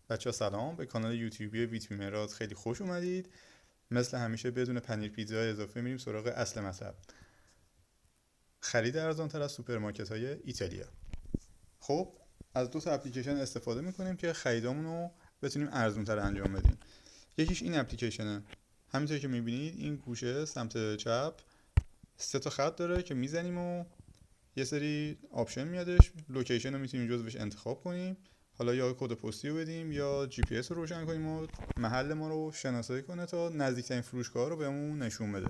بچه ها سلام، به کانال یوتیوبی ویتویمرات خیلی خوش اومدید. مثل همیشه بدون پنیر پیتزا اضافه میریم سراغ اصل مطلب. خرید ارزانتر از سوپرمارکت های ایتالیا. خب از دو تا اپلیکیشن استفاده میکنیم که خریدامون رو بتونیم ارزانتر انجام بدیم. یکیش این اپلیکیشنه، همینطور که میبینید این گوشه سمت چپ سه تا خط داره که میزنیم و یه سری آپشن میادش. لوکیشن رو میتونیم جزوش انتخاب کنیم، حالا یا کد پستی رو بدیم یا جی پی اس رو روشن کنیم و محل ما رو شناسایی کنه تا نزدیکترین فروشگاه رو بهمون نشون بده.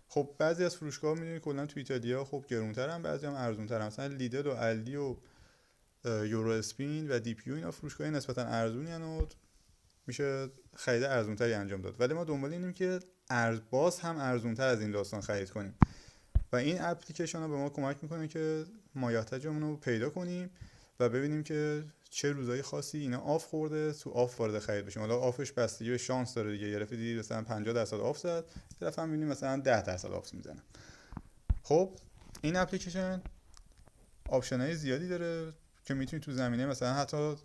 خب بعضی از فروشگاه میدونید کلا تو ایتالیا خب گرونترن، بعضی هم ارزونترن. مثلا لیدل و الدی و یورو اسپین و دی پی اینا فروشگاه نسبتا ارزونی و میشه خرید ارزونتری انجام داد. ولی ما دنبال اینیم که باز هم ارزونتر از این داستان خرید کنیم و این اپلیکیشن ها به ما کمک میکنه که مایحتاجمون رو پیدا کنیم و ببینیم که چه روزهای خاصی اینا آف خورده، تو آف وارد خرید بشیم. حالا آفش بستگی به شانس داره دیگه، یه دفعه دیدید مثلا 50% آف زد، یه دفعه هم میبینیم مثلا 10% آف میزنه. خب این اپلیکیشن آپشن های زیادی داره که میتونید تو زمینه مثلا حتی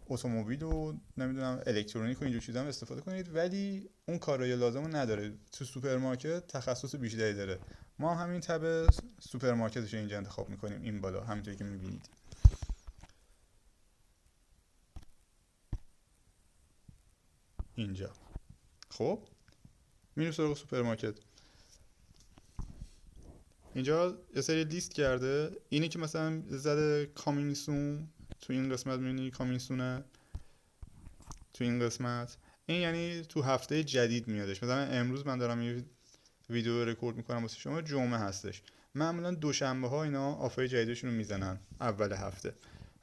اتومبیل و نمیدونم الکترونیک و اینجور چیزا هم استفاده کنید، ولی اون کارایی لازمو نداره. تو سوپرمارکت تخصص بیشتری داره. ما هم همین تب سوپرمارکتش اینجا انتخاب میکنیم، این بالا همینطوری که میبینید اینجا. خب میریم سراغ سوپرمارکت. اینجا یه سری لیست کرده، اینی که مثلا زده کامینگ سون، تو این قسمت میبینی کامینگ سونه تو این قسمت، این یعنی تو هفته جدید میادش. مثلا امروز من دارم یه ویدیو رکورد میکنم واسه شما، جمعه هستش، معمولا دوشنبه ها اینا آفر جدیدشون رو میزنن اول هفته.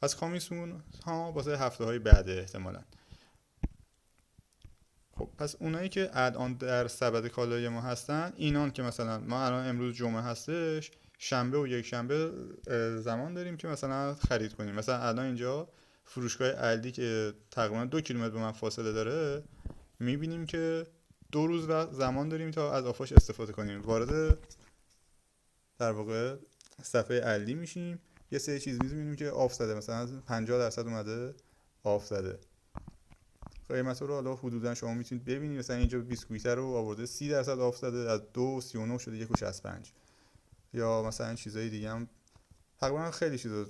پس کامیسون ها واسه هفته های بعده احتمالا. خب پس اونایی که الان در سبد کالای ما هستن، اینان که مثلا ما الان امروز جمعه هستش، شنبه و یک شنبه زمان داریم که مثلا خرید کنیم. مثلا الان اینجا فروشگاه الدی که تقریبا 2 کیلومتر به من فاصله داره، میبینیم که 2 روز وقت زمان داریم تا از آفاش استفاده کنیم. وارد در واقع صفحه الدی میشیم، یه سری چیز میبینیم که آف زده، مثلا 50% اومده آف زده. قیمت رو حالا حدودا شما میتونید ببینید، مثلا اینجا بیسکویت رو آورده 30% آف زده، از 2.39 شده 1.65. یا مثلا چیزای دیگه هم تقریبا خیلی چیزا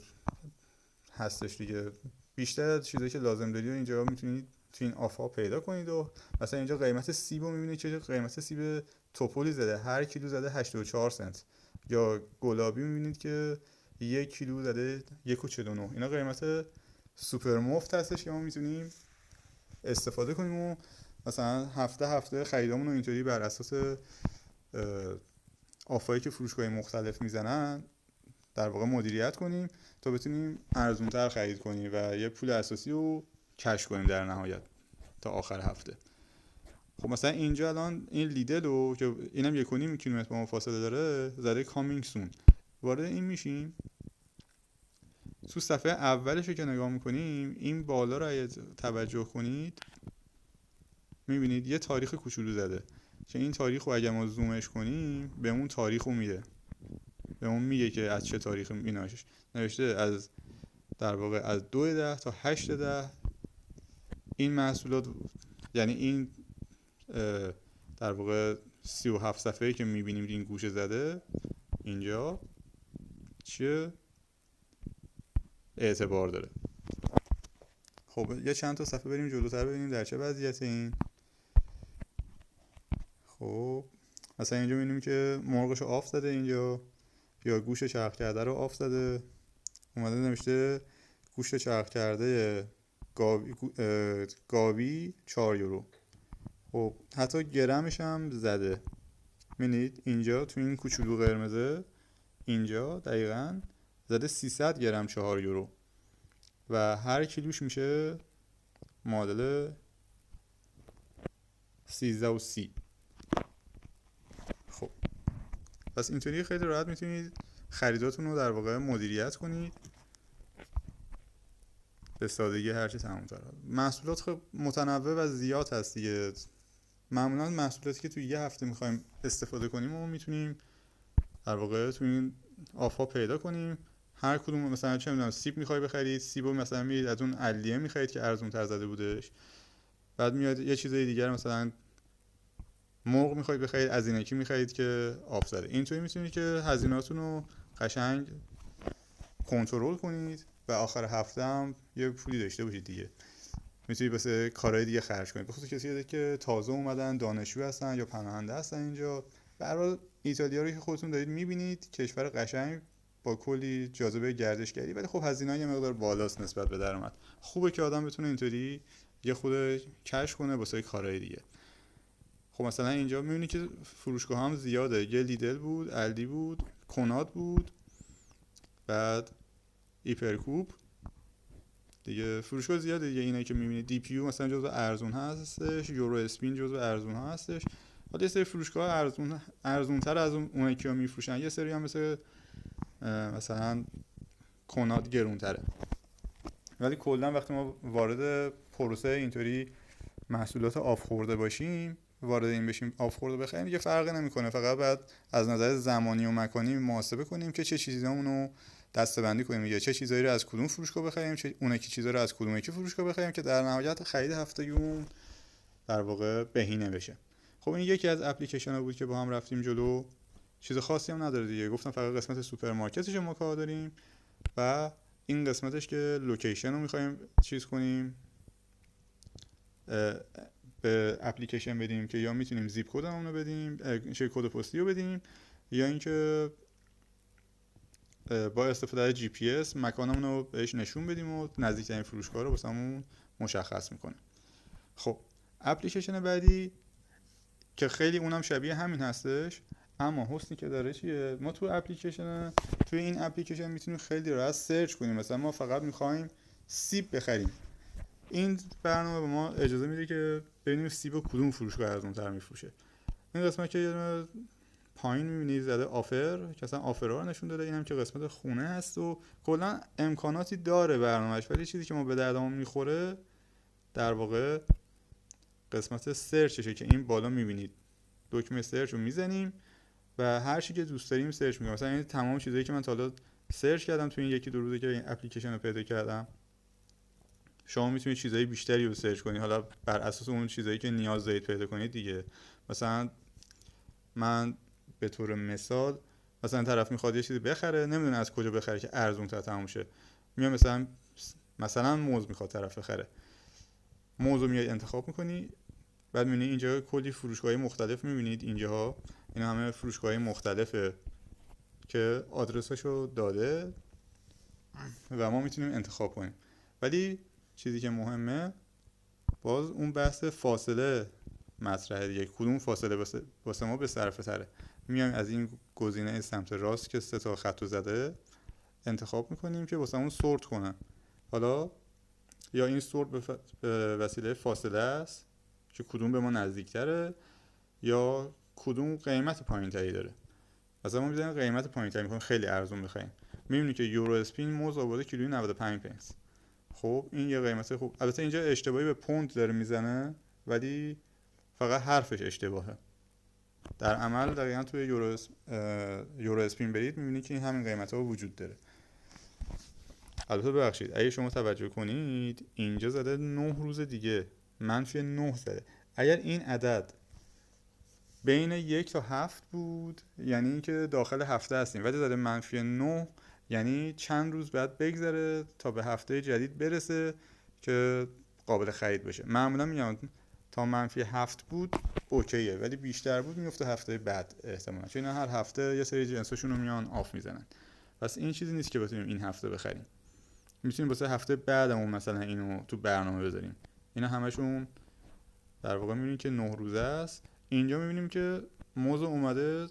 هستش دیگه. بیشتر چیزایی که لازم دارید اینجا میتونید تو این آف ها پیدا کنید. و مثلا اینجا قیمت سیب رو میبینید که قیمت سیب توپولی زده، هر کیلو زده 84 سنت. یا گلابی میبینید که 1 کیلو زده 1.49. اینا قیمت سوپر مفت هستش که ما میتونیم استفاده کنیم و مثلا هفته خریدامون رو اینطوری بر اساس آفایی که فروشگاه مختلف میزنن در واقع مدیریت کنیم تا بتونیم ارزونتر خرید کنیم و یه پول اساسی رو کش کنیم در نهایت تا آخر هفته. خب مثلا اینجا الان این لیدل رو که اینم 1.5 کیلومتر با ما فاصله داره زده کامینگ سون، وارد این میشیم. تو صفحه اولش رو که نگاه میکنیم، این بالا رو اگه توجه کنید میبینید یه تاریخ کوچولو زده که این تاریخ رو اگه ما زومش کنیم به اون تاریخ رو میده، به اون میگه که از چه تاریخ ایناش نوشته. از در واقع از 2/10 تا 8/10 این محصولات، یعنی این در واقع 37 صفحه‌ای که میبینیم این گوشه زده اینجا چه اعتبار داره. خب یه چند تا صفحه بریم جلوتر ببینیم در چه وضعیت این. خب مثلا اینجا میبینیم که مرغش آف زده اینجا، یا گوش چرخ کرده رو آف زده، اومده نوشته گوشت چرخ کرده گاوی 4 یورو. خب حتی گرمش هم زده، میبینید اینجا تو این کوچولو قرمزه اینجا دقیقاً زده 300 گرم 4 یورو و هر کیلوش میشه معادل 13 و 30. خب پس اینطوری خیلی راحت میتونید خریداتون رو در واقع مدیریت کنید به سادگی هرچی تمام‌تر. محصولات خب متنوع و زیاد هست دیگه. معمولا محصولاتی که توی یه هفته میخوایم استفاده کنیم و میتونیم در واقع توی این آفا پیدا کنیم. هر کدوم مثلا چه میدونم سیب میخوای بخرید، سیبو مثلا میرید از اون علیه میخرید که ارزون تر زده بودش، بعد میاد یه چیزای دیگر مثلا مرغ میخواید بخرید از اینکی میخرید که آب زده. اینطوری میتونید که هزینه‌هاتون رو قشنگ کنترل کنید و آخر هفته هم یه پولی داشته باشید دیگه، میتونید واسه کارهای دیگه خرج کنید. بخصوص کسایی که تازه اومدن، دانشجو هستن یا پناهنده هستن اینجا. به هر حال ایتالیا رو که خودتون دارید میبینید، کشور قشنگ با کلی جاذبه گردشگری، ولی خب هزینه‌های یه مقدار بالاست نسبت به درآمد. خوبه که آدم بتونه اینطوری یه خود کش کنه واسه کارهای دیگه. خب مثلا اینجا میبینی که فروشگاه هم زیاده، یه لیدل بود، الدی بود، کناد بود، بعد ایپرکوب دیگه، فروشگاه زیاده دیگه. اینایی که میبینید دی پی یو مثلا جزو ارزون هستش، یورو اسپین جزو ارزون ها هستش. حالا یه سری فروشگاه ارزون‌تر از اونایی که میفروشن، یه سری هم مثلا کناد گرون‌تره. ولی کلا وقتی ما وارد پروسه اینطوری محصولات آب خورده باشیم، وارد این بشیم آب خورده بخریم، دیگه فرقی نمیکنه. فقط باید از نظر زمانی و مکانی محاسبه کنیم که چه چیزامونو دسته‌بندی کنیم، یا چه چیزایی رو از کدوم فروشگاه بخریم، اون یکی چیزا رو از کدوم یکی فروشگاه بخریم که در نهایت خرید هفتگیمون در واقع بهینه بشه. خب این یکی از اپلیکیشن‌ها بود که با هم رفتیم جلو. چیز خاصی هم نداره دیگه، گفتم فقط قسمت سوپرمارکتش ما کار داریم و این قسمتش که لوکیشن رو می‌خوایم چیز کنیم، به اپلیکیشن بدیم که یا میتونیم زیپ کدمون رو بدیم، کد پستی رو بدیم، یا اینکه با استفاده از جی پی اس مکانمون رو بهش نشون بدیم و نزدیکترین فروشگاه رو واسمون مشخص میکنه. خب اپلیکیشن بعدی که خیلی اونم شبیه همین هستش، اما حسنی که داره چیه، ما توی این اپلیکیشن میتونیم خیلی راحت سرچ کنیم. مثلا ما فقط میخوایم سیب بخریم، این برنامه به ما اجازه میده که ببینیم سیب کدوم فروشگاه ارزان‌تر میفروشه. این قسمت که یه پایین میبینید زده آفر، که اصلا آفرها رو نشون داده. اینم که قسمت خونه هست و کلا امکاناتی داره برنامهش، ولی چیزی که ما به دردمون میخوره در واقع قسمت سرچشه که این بالا میبینید دکمه سرچ رو میزنیم و هر چی که دوست داریم سرچ میکنیم. مثلا این تمام چیزایی که من تا حالا سرچ کردم تو این یکی دو روزه که این اپلیکیشن رو پیدا کردم، شما میتونید چیزای بیشتری رو سرچ کنید، حالا بر اساس اون چیزایی که نیاز دارید پیدا کنید دیگه. مثلا من به طور مثال، مثلا طرف میخواد یه چیزی بخره، نمیدونه از کجا بخره که ارزون تر تموم شه، میاد مثلا موز میخواد طرف بخره، موز رو میاد انتخاب میکنی، بعد میبینی اینجا کلی فروشگاه مختلف میبینید. اینجاها این همه فروشگاه مختلفه که آدرسشو داده و ما میتونیم انتخاب کنیم. ولی چیزی که مهمه باز اون بحث فاصله مطرحه دیگه، کدوم فاصله واسه ما به صرفه تره. میایم از این گزینه سمت راست که 3 تا خط زده انتخاب میکنیم که واسه اون سورت کنه. حالا یا این سورت به وسیله فاصله است که کدوم به ما نزدیکتره یا کدوم قیمت پایین تری داره. مثلا ما میذاریم قیمت پایین تری، میخوایم خیلی ارزون بخریم، میبینیم که یورو اسپین موز آورده کیلویی 95 پنس. خب این یه قیمت خوب. البته اینجا اشتباهی به پوند داره میزنه، ولی فقط حرفش اشتباهه. در عمل دقیقاً توی یورو اسپین برید میبینید که این همین قیمت ها وجود داره. البته ببخشید اگه شما توجه کنید اینجا زده 9 روز دیگه، -9 زده. اگر این عدد بین 1 تا 7 بود یعنی اینکه داخل هفته هستیم، ولی زده -9 یعنی چند روز بعد بگذره تا به هفته جدید برسه که قابل خرید بشه. معمولا میگم تا -7 بود اوکیه، ولی بیشتر بود میفته هفته بعد احتمالاً، چون هر هفته یه سری جنساشون رو میان آف میزنن. پس این چیزی نیست که بتونیم این هفته بخریم، میتونیم واسه هفته بعدمون مثلا اینو تو برنامه بذاریم. اینا همشون در واقع میبینید که 9 روزه است. اینجا میبینیم که موز اومده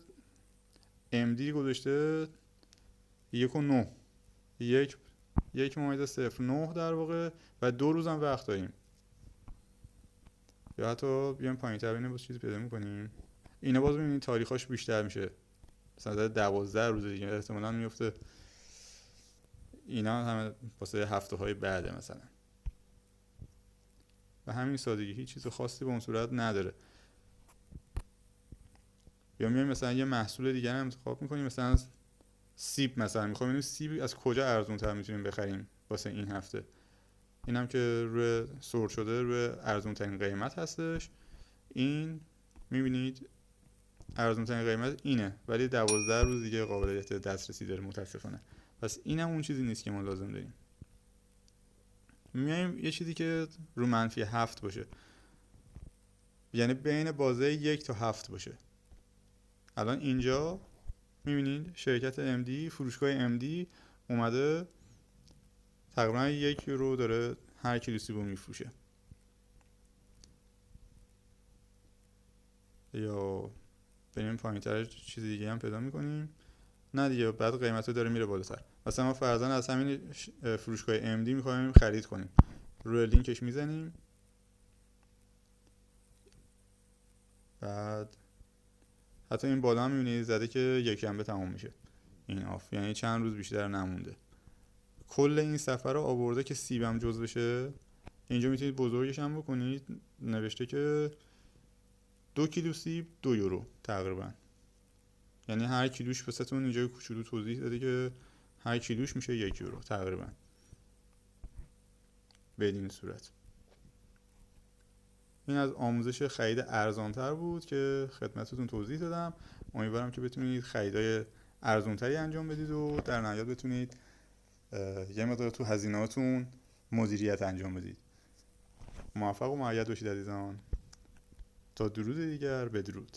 MD گذاشته 1.9 1.09 در واقع و 2 روز هم وقت داریم. یا حتی بیایم پایین تر ببینیم باز چیزی پیدا میکنیم. اینا باز میبینید تاریخاش بیشتر میشه، مثلا 12 روز دیگه احتمالاً میفته. اینا همه واسه هفته های بعده مثلا. و همین سادگی، هیچ چیز خاصی به اون صورت نداره. یا میایم مثلا یه محصول دیگه هم انتخاب میکنیم، مثلا سیب مثلا میخوایم ببینیم سیب از کجا ارزون تر میتونیم بخریم واسه این هفته. اینم که روی سورت شده روی ارزون ترین قیمت هستش. این میبینید ارزون ترین قیمت اینه، ولی 12 روز دیگه قابلیت دسترسی داره متاسفانه. پس اینم اون چیزی نیست که ما لازم داریم. میایم یه چیزی که رو منفی 7 باشه، یعنی بین بازه 1 تا 7 باشه. الان اینجا میبینید شرکت MD، فروشگاه MD اومده تقریبا 1 یورو داره هر کیلو سیبو میفروشه. یا بریم پایین تر چیز دیگه هم پیدا میکنیم. نه دیگه بعد قیمت رو داره میره بالاتر. مثلا ما فرضاً از همین فروشگاه MD میخوایم خرید کنیم، روی لینکش میزنیم، بعد حتی این بالا هم میبینید زده که یکشنبه تموم میشه این آف، یعنی چند روز بیشتر نمونده. کل این سفر رو آورده که سیبم جز بشه. اینجا میتونید بزرگش هم بکنید، نوشته که 2 کیلو سیب 2 یورو تقریبا، یعنی هر کیلوش واسهتون اینجا کوچولو توضیح داده که هر کیلوش میشه 1 یورو تقریبا بدین صورت. این از آموزش خرید ارزانتر بود که خدمتتون توضیح دادم. امیدوارم که بتونید خریدای ارزانتری انجام بدید و در نهایت بتونید یه مقدار تو هزینه‌هاتون مدیریت انجام بدید. موفق و مؤید باشید عزیزان. تا درود دیگر، بدرود.